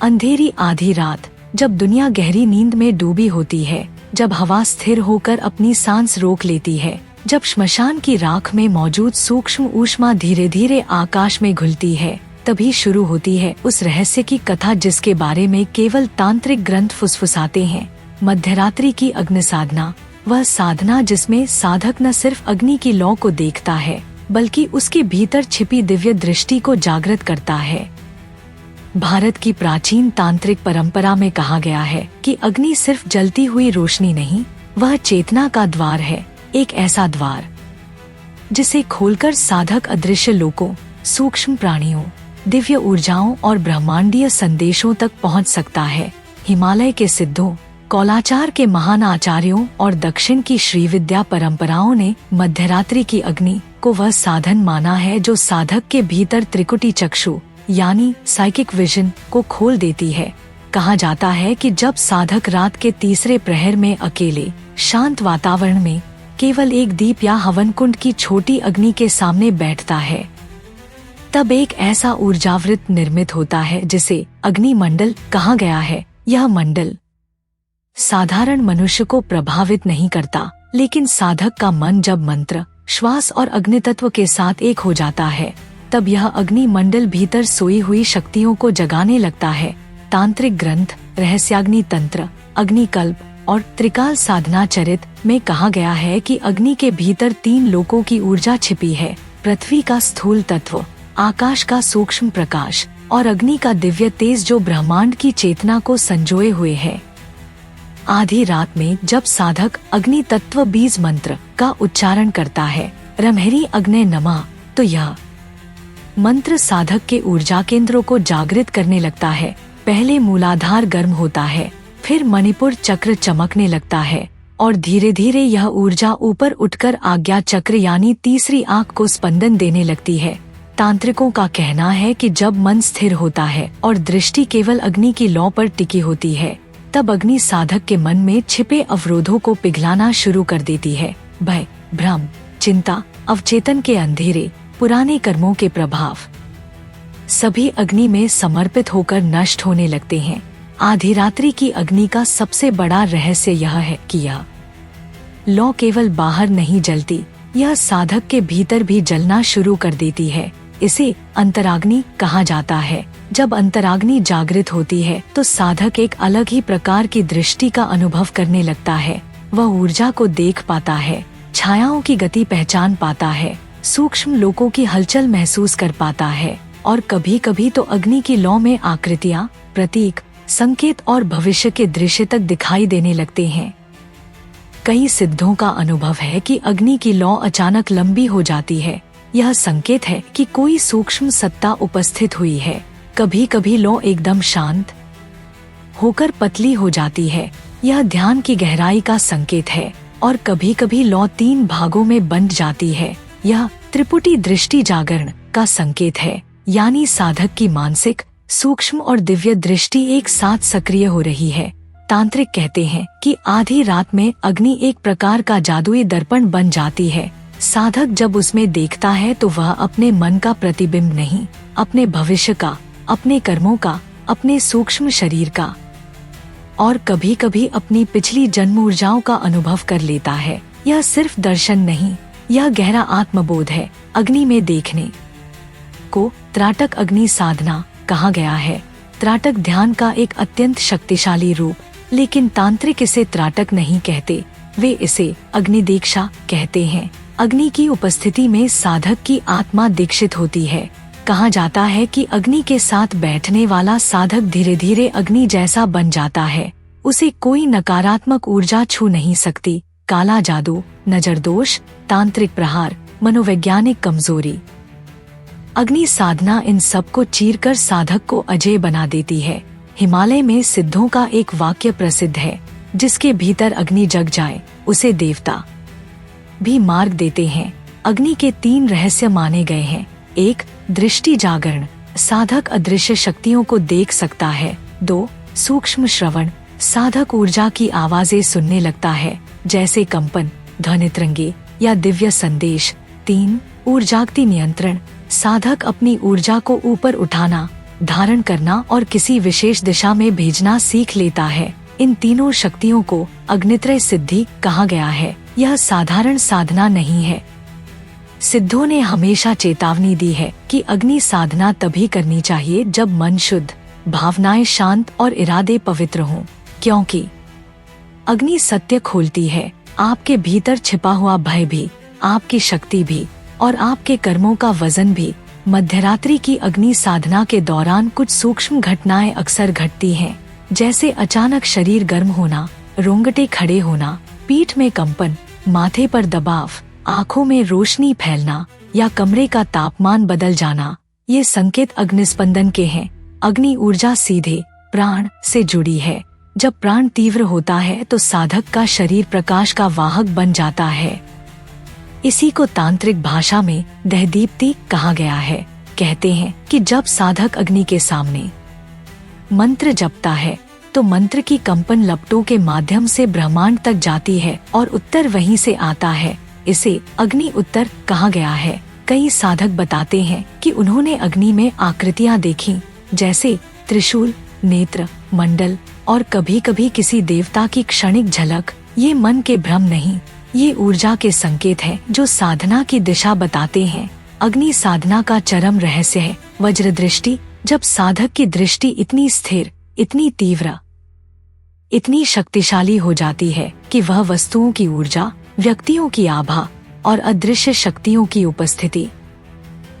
अंधेरी आधी रात, जब दुनिया गहरी नींद में डूबी होती है, जब हवा स्थिर होकर अपनी सांस रोक लेती है, जब श्मशान की राख में मौजूद सूक्ष्म ऊष्मा धीरे धीरे आकाश में घुलती है, तभी शुरू होती है उस रहस्य की कथा जिसके बारे में केवल तांत्रिक ग्रंथ फुसफुसाते हैं। मध्यरात्रि की अग्नि साधना, वह साधना जिसमें साधक न सिर्फ अग्नि की लौ को देखता है, बल्कि उसके भीतर छिपी दिव्य दृष्टि को जागृत करता है। भारत की प्राचीन तांत्रिक परंपरा में कहा गया है कि अग्नि सिर्फ जलती हुई रोशनी नहीं, वह चेतना का द्वार है, एक ऐसा द्वार जिसे खोलकर साधक अदृश्य लोकों, सूक्ष्म प्राणियों, दिव्य ऊर्जाओं और ब्रह्मांडीय संदेशों तक पहुंच सकता है। हिमालय के सिद्धों, कौलाचार के महान आचार्यों और दक्षिण की श्रीविद्या परंपराओं ने मध्यरात्रि की अग्नि को वह साधन माना है जो साधक के भीतर त्रिकुटी चक्षु यानी साइकिक विजन को खोल देती है। कहा जाता है कि जब साधक रात के तीसरे प्रहर में अकेले शांत वातावरण में केवल एक दीप या हवन कुंड की छोटी अग्नि के सामने बैठता है, तब एक ऐसा ऊर्जावृत निर्मित होता है जिसे अग्नि मंडल कहा गया है। यह मंडल साधारण मनुष्य को प्रभावित नहीं करता, लेकिन साधक का मन जब मंत्र, श्वास और अग्नि तत्व के साथ एक हो जाता है, तब यह अग्नि मंडल भीतर सोई हुई शक्तियों को जगाने लगता है। तांत्रिक ग्रंथ रहस्याग्नि तंत्र, अग्निकल्प और त्रिकाल साधना चरित में कहा गया है कि अग्नि के भीतर 3 लोकों की ऊर्जा छिपी है: पृथ्वी का स्थूल तत्व, आकाश का सूक्ष्म प्रकाश और अग्नि का दिव्य तेज जो ब्रह्मांड की चेतना को संजोए हुए है। आधी रात में जब साधक अग्नि तत्व बीज मंत्र का उच्चारण करता है, रमहरी अग्ने नमः, तो यह मंत्र साधक के ऊर्जा केंद्रों को जागृत करने लगता है। पहले मूलाधार गर्म होता है, फिर मणिपुर चक्र चमकने लगता है और धीरे धीरे यह ऊर्जा ऊपर उठकर आज्ञा चक्र यानी तीसरी आंख को स्पंदन देने लगती है। तांत्रिकों का कहना है कि जब मन स्थिर होता है और दृष्टि केवल अग्नि की लौ पर टिकी होती है, तब अग्नि साधक के मन में छिपे अवरोधों को पिघलाना शुरू कर देती है। भय, भ्रम, चिंता, अवचेतन के अंधेरे, पुराने कर्मों के प्रभाव सभी अग्नि में समर्पित होकर नष्ट होने लगते हैं। आधी रात्रि की अग्नि का सबसे बड़ा रहस्य यह है कि यह लौ केवल बाहर नहीं जलती, यह साधक के भीतर भी जलना शुरू कर देती है। इसे अंतराग्नि कहा जाता है। जब अंतराग्नि जागृत होती है तो साधक एक अलग ही प्रकार की दृष्टि का अनुभव करने लगता है। वह ऊर्जा को देख पाता है, छायाओं की गति पहचान पाता है, सूक्ष्म लोकों की हलचल महसूस कर पाता है और कभी कभी तो अग्नि की लौ में आकृतियाँ, प्रतीक, संकेत और भविष्य के दृश्य तक दिखाई देने लगते हैं। कई सिद्धों का अनुभव है कि अग्नि की लौ अचानक लंबी हो जाती है। यह संकेत है कि कोई सूक्ष्म सत्ता उपस्थित हुई है। कभी कभी लौ एकदम शांत होकर पतली हो जाती है, यह ध्यान की गहराई का संकेत है। और कभी कभी लौ 3 भागों में बंट जाती है, यह त्रिपुटी दृष्टि जागरण का संकेत है, यानी साधक की मानसिक, सूक्ष्म और दिव्य दृष्टि एक साथ सक्रिय हो रही है। तांत्रिक कहते हैं कि आधी रात में अग्नि एक प्रकार का जादुई दर्पण बन जाती है। साधक जब उसमें देखता है तो वह अपने मन का प्रतिबिंब नहीं, अपने भविष्य का, अपने कर्मों का, अपने सूक्ष्म शरीर का और कभी कभी अपनी पिछली जन्म ऊर्जाओं का अनुभव कर लेता है। यह सिर्फ दर्शन नहीं, यह गहरा आत्मबोध है। अग्नि में देखने को त्राटक अग्नि साधना कहा गया है। त्राटक ध्यान का एक अत्यंत शक्तिशाली रूप, लेकिन तांत्रिक इसे त्राटक नहीं कहते, वे इसे अग्नि दीक्षा कहते हैं। अग्नि की उपस्थिति में साधक की आत्मा दीक्षित होती है। कहा जाता है कि अग्नि के साथ बैठने वाला साधक धीरे धीरे अग्नि जैसा बन जाता है। उसे कोई नकारात्मक ऊर्जा छू नहीं सकती। काला जादू, नजर दोष, तांत्रिक प्रहार, मनोवैज्ञानिक कमजोरी, अग्नि साधना इन सब को चीरकर साधक को अजेय बना देती है। हिमालय में सिद्धों का एक वाक्य प्रसिद्ध है, जिसके भीतर अग्नि जग जाए उसे देवता भी मार्ग देते हैं। अग्नि के 3 रहस्य माने गए हैं। 1. दृष्टि जागरण, साधक अदृश्य शक्तियों को देख सकता है। 2. सूक्ष्म श्रवण, साधक ऊर्जा की आवाजें सुनने लगता है, जैसे कंपन, ध्वनितरंगे या दिव्य संदेश। 3. ऊर्जागति नियंत्रण, साधक अपनी ऊर्जा को ऊपर उठाना, धारण करना और किसी विशेष दिशा में भेजना सीख लेता है। इन तीनों शक्तियों को अग्नित्रय सिद्धि कहा गया है। यह साधारण साधना नहीं है। सिद्धों ने हमेशा चेतावनी दी है कि अग्नि साधना तभी करनी चाहिए जब मन शुद्ध, भावनाएं शांत और इरादे पवित्र हों, क्योंकि अग्नि सत्य खोलती है। आपके भीतर छिपा हुआ भय भी, आपकी शक्ति भी और आपके कर्मों का वजन भी। मध्यरात्रि की अग्नि साधना के दौरान कुछ सूक्ष्म घटनाएं अक्सर घटती हैं, जैसे अचानक शरीर गर्म होना, रोंगटे खड़े होना, पीठ में कंपन, माथे पर दबाव, आँखों में रोशनी फैलना या कमरे का तापमान बदल जाना। ये संकेत अग्निस्पंदन के हैं। अग्नि ऊर्जा सीधे प्राण से जुड़ी है। जब प्राण तीव्र होता है तो साधक का शरीर प्रकाश का वाहक बन जाता है। इसी को तांत्रिक भाषा में दहदीप्ति कहा गया है। कहते हैं कि जब साधक अग्नि के सामने मंत्र जपता है तो मंत्र की कंपन लपटों के माध्यम से ब्रह्मांड तक जाती है और उत्तर वहीं से आता है। इसे अग्नि उत्तर कहा गया है। कई साधक बताते हैं कि उन्होंने अग्नि में आकृतियां देखी, जैसे त्रिशूल, नेत्र, मंडल और कभी कभी किसी देवता की क्षणिक झलक। ये मन के भ्रम नहीं, ये ऊर्जा के संकेत हैं जो साधना की दिशा बताते हैं। अग्नि साधना का चरम रहस्य है वज्र दृष्टि। जब साधक की दृष्टि इतनी स्थिर, इतनी तीव्र, इतनी शक्तिशाली हो जाती है कि वह वस्तुओं की ऊर्जा, व्यक्तियों की आभा और अदृश्य शक्तियों की उपस्थिति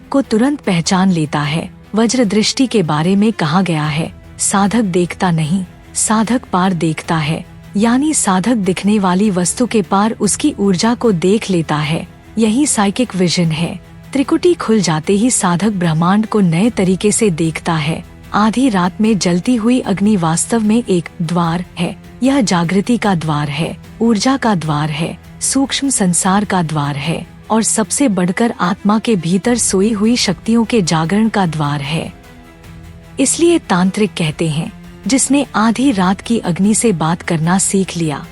को तुरंत पहचान लेता है। वज्र दृष्टि के बारे में कहा गया है, साधक देखता नहीं, साधक पार देखता है। यानी साधक दिखने वाली वस्तु के पार उसकी ऊर्जा को देख लेता है। यही साइकिक विजन है। त्रिकुटी खुल जाते ही साधक ब्रह्मांड को नए तरीके से देखता है। आधी रात में जलती हुई अग्नि वास्तव में एक द्वार है। यह जागृति का द्वार है, ऊर्जा का द्वार है, सूक्ष्म संसार का द्वार है और सबसे बढ़कर आत्मा के भीतर सोई हुई शक्तियों के जागरण का द्वार है। इसलिए तांत्रिक कहते हैं, जिसने आधी रात की अग्नि से बात करना सीख लिया,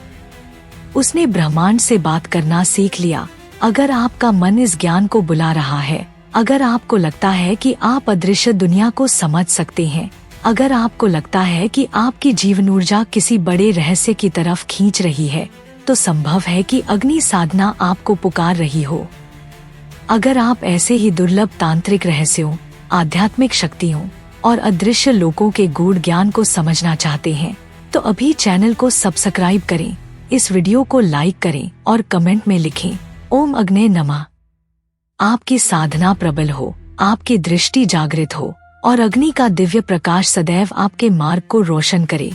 उसने ब्रह्मांड से बात करना सीख लिया। अगर आपका मन इस ज्ञान को बुला रहा है, अगर आपको लगता है कि आप अदृश्य दुनिया को समझ सकते हैं, अगर आपको लगता है कि आपकी जीवन ऊर्जा किसी बड़े रहस्य की तरफ खींच रही है, तो संभव है कि अग्नि साधना आपको पुकार रही हो। अगर आप ऐसे ही दुर्लभ तांत्रिक रहस्यों, आध्यात्मिक शक्तियों और अदृश्य लोकों के गूढ़ ज्ञान को समझना चाहते हैं, तो अभी चैनल को सब्सक्राइब करें, इस वीडियो को लाइक करें और कमेंट में लिखें ओम अग्ने नमः। आपकी साधना प्रबल हो, आपकी दृष्टि जागृत हो और अग्नि का दिव्य प्रकाश सदैव आपके मार्ग को रोशन करे।